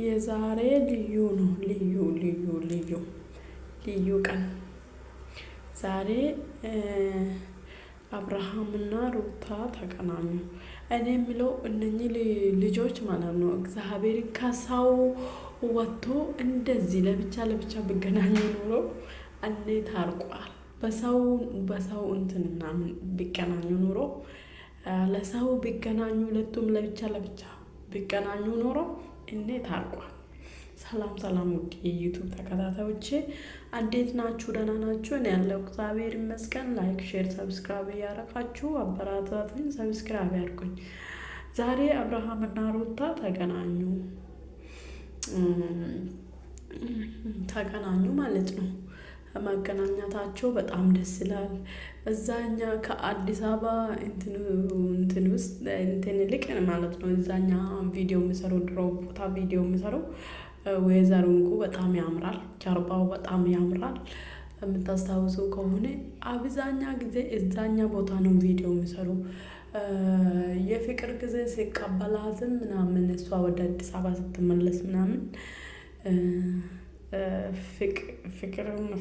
የዛሬ ልዩ ነው። ልዩ ቀን ዛሬ አብርሃምና ሩታ ተገናኙ። እኔ የምለው እነኚህ ልጆች ማለት ነው እግዚአብሔርን ከሰው ወጥቶ እንደዚህ ለብቻ ቢገናኙ ኖሮ እኔ ታርቋል። በሰው እንትን ምናምን ቢገናኙ ኖሮ ለሰው ቢገናኙ ሁለቱም ለብቻ ቢገናኙ ኖሮ እኔ ታርቋል። ሰላም ውድ የዩቱብ ተከታታዮቼ እንዴት ናችሁ? ደህና ናችሁ? እኔ ያለው እግዚአብሔር ይመስገን። ላይክ፣ ሼር፣ ሰብስክራይብ እያደረጋችሁ አበረታቱኝ። ሰብስክራይብ ያድርጉኝ። ዛሬ አብርሃም እና ሩታ ተገናኙ ማለት ነው። መገናኛታቸው በጣም ደስ ይላል። እዛኛ ከአዲስ አበባ እንትን ውስጥ እንትን ልቅ ማለት ነው። እዛኛ ቪዲዮ የሚሰሩ ድሮ ቦታ ቪዲዮ የሚሰሩ ወይዘሮ እንቁ በጣም ያምራል። ጀርባው በጣም ያምራል። የምታስታውሱ ከሆነ አብዛኛ ጊዜ እዛኛ ቦታ ነው ቪዲዮ የሚሰሩ። የፍቅር ጊዜ ሲቀበላትም ምናምን እሷ ወደ አዲስ አበባ ስትመለስ ምናምን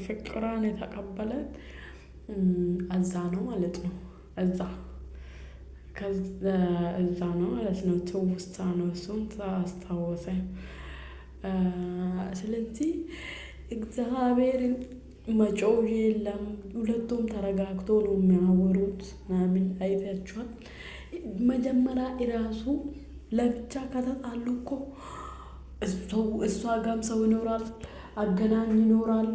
ፍቅሯን የተቀበለት እዛ ነው ማለት ነው። እዛ ነው ማለት ነው። ትውስታ ነው። እሱን ታስታወሰ። ስለዚህ እግዚአብሔርን መጮህ የለም። ሁለቱም ተረጋግቶ ነው የሚያወሩት ምናምን አይታችኋል። መጀመሪያ እራሱ ለብቻ ከተጣሉ እኮ እሷ ጋም ሰው ይኖራል፣ አገናኝ ይኖራል።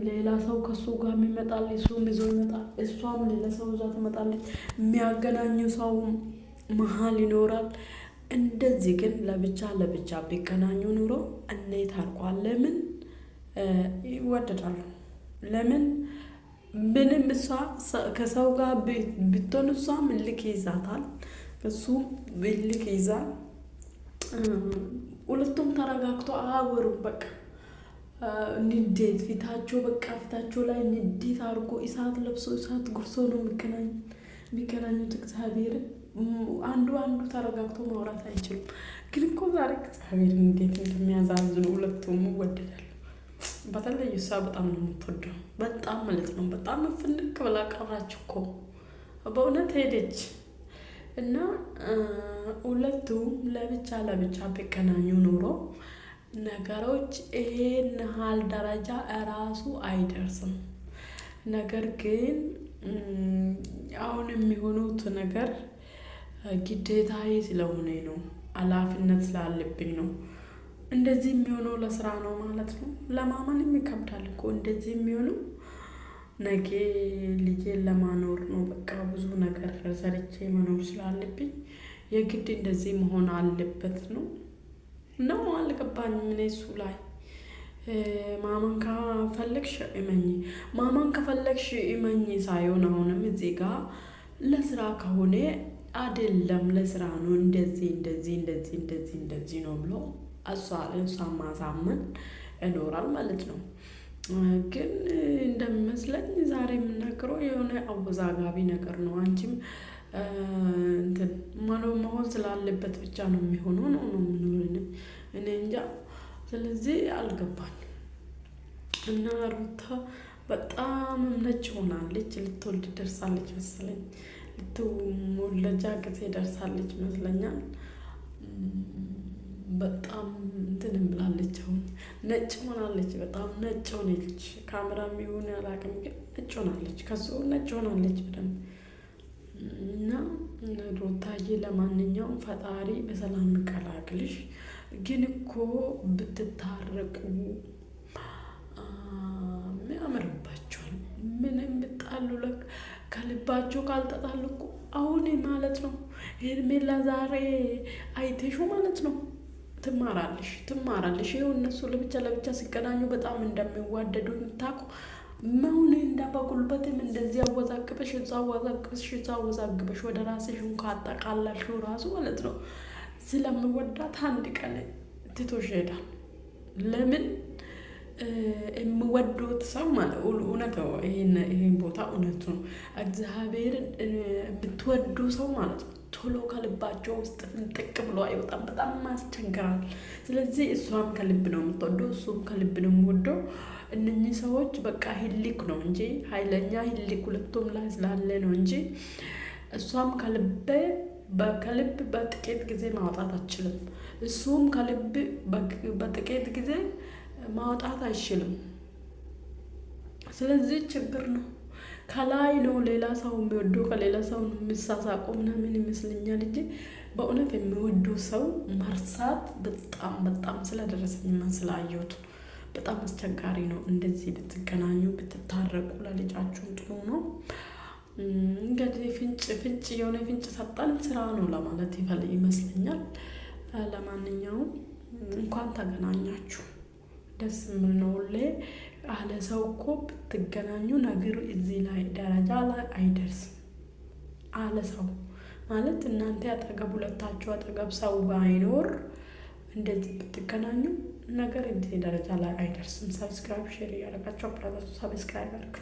ሌላ ሰው ከሱ ጋር ይመጣል፣ እሱም ይዞ ይመጣል። እሷም ሌላ ሰው ይዛ ትመጣለች። የሚያገናኙ ሰው መሀል ይኖራል። እንደዚህ ግን ለብቻ ቢገናኙ ኑሮ እኔ ታርቋል። ለምን ይወደዳሉ? ለምን ምንም እሷ ከሰው ጋር ብትሆን እሷም እልክ ይዛታል፣ እሱም እልክ ይዛል። ሁለቱም ተረጋግቶ አያወሩም። በቃ ንዴት ፊታቸው ላይ ንዴት አድርጎ እሳት ለብሶ እሳት ጉርሶ ነው የሚገናኙት። እግዚአብሔርን አንዱ ተረጋግቶ ማውራት አይችሉም። ግን እኮ ዛሬ እግዚአብሔርን እንዴት እንደሚያዛዝኑ ሁለቱም ይወደዳሉ። በተለይ እሷ በጣም ነው የምትወደው፣ በጣም ማለት ነው። በጣም ፍንቅ ብላ ቀራች እኮ በእውነት ሄደች። እና ሁለቱም ለብቻ ቢገናኙ ኖሮ ነገሮች ይሄን ያህል ደረጃ እራሱ አይደርስም። ነገር ግን አሁን የሚሆኑት ነገር ግዴታዬ ስለሆነ ነው፣ ኃላፊነት ስላለብኝ ነው። እንደዚህ የሚሆነው ለስራ ነው ማለት ነው። ለማመንም ይከብዳል እኮ እንደዚህ የሚሆነው ነገ ልጄን ለማኖር ነው። በቃ ብዙ ነገር ሰርቼ መኖር ስላለብኝ የግድ እንደዚህ መሆን አለበት ነው አልገባኝም። እኔ እሱ ላይ ማመን ከፈለግሽ እመኝ ሳይሆን አሁንም እዚህ ጋር ለስራ ከሆነ አይደለም፣ ለስራ ነው እንደዚህ ነው ብሎ እሷን ማሳመን ይኖራል ማለት ነው። ግን እንደሚመስለኝ ዛሬ የምናገረው የሆነ አወዛጋቢ ነገር ነው። አንቺም እንትን መሆን ስላለበት ብቻ ነው የሚሆነው ነው የምንሆነው። እኔ እንጃ። ስለዚህ አልገባኝም። እና ሩታ በጣም ነጭ ሆናለች። ልትወልድ ደርሳለች መሰለኝ። ልትወለጃ ጊዜ ደርሳለች ይመስለኛል። በጣም እንትን ብላለች። አሁን ነጭ ሆናለች። በጣም ነጭ ሆነች። ካሜራ የሚሆን አላውቅም፣ ግን ነጭ ሆናለች። ከሱ ነጭ ሆናለች በደንብ። እና ሩታዬ ለማንኛውም ፈጣሪ በሰላም ይቀላቅልሽ። ግን እኮ ብትታረቁ ያምርባቸዋል። ምንም ብጣሉ ከልባቸው ካልተጣሉ እኮ አሁን ማለት ነው ሄርሜላ ዛሬ አይተሹ ማለት ነው ትማራለሽ። ይኸው እነሱ ለብቻ ሲገናኙ በጣም እንደሚዋደዱ የምታውቁ መሆን እንዳበቁልበትም እንደዚህ አወዛግበሽ ወደ ራስሽ እንኳን አጠቃላልሽው ራሱ ማለት ነው ስለምወዳት አንድ ቀን ትቶሽ ይሄዳል። ለምን የምወዱት ሰው ማለት እውነት ይሄን ቦታ እውነት ነው። እግዚአብሔርን የምትወዱ ሰው ማለት ነው ቶሎ ከልባቸው ውስጥ ፍንጥቅ ብሎ አይወጣም። በጣም ያስቸግራል። ስለዚህ እሷም ከልብ ነው የምትወደው፣ እሱም ከልብ ነው የሚወደው። እነኚህ ሰዎች በቃ ህሊክ ነው እንጂ ኃይለኛ ህሊክ ሁለቱም ላይ ስላለ ነው እንጂ እሷም ከልብ በጥቂት ጊዜ ማውጣት አትችልም። እሱም ከልብ በጥቂት ጊዜ ማውጣት አይችልም። ስለዚህ ችግር ነው። ከላይ ነው ሌላ ሰው የሚወደው፣ ከሌላ ሰው የሚሳሳቁ ምናምን ይመስለኛል እንጂ በእውነት የሚወዱ ሰው መርሳት በጣም በጣም ስለደረሰኝ ስላየሁት በጣም አስቸጋሪ ነው። እንደዚህ ብትገናኙ ብትታረቁ ለልጃችሁም ጥሩ ነው። እንግዲህ ፍንጭ የሆነ ፍንጭ ሰጠን ስራ ነው ለማለት ይመስለኛል። ለማንኛውም እንኳን ተገናኛችሁ፣ ደስ የሚል ነው። ሁሌ አለ ሰው እኮ ብትገናኙ ነገሩ እዚህ ላይ ደረጃ ላይ አይደርስም። አለ ሰው ማለት እናንተ አጠገብ ሁለታችሁ አጠገብ ሰው ባይኖር እንደዚህ ብትገናኙ ነገር እዚህ ደረጃ ላይ አይደርስም። ሰብስክራይብ ሼር ያደረጋችሁ አብራችሁ ሰብስክራይብ አድርጉ።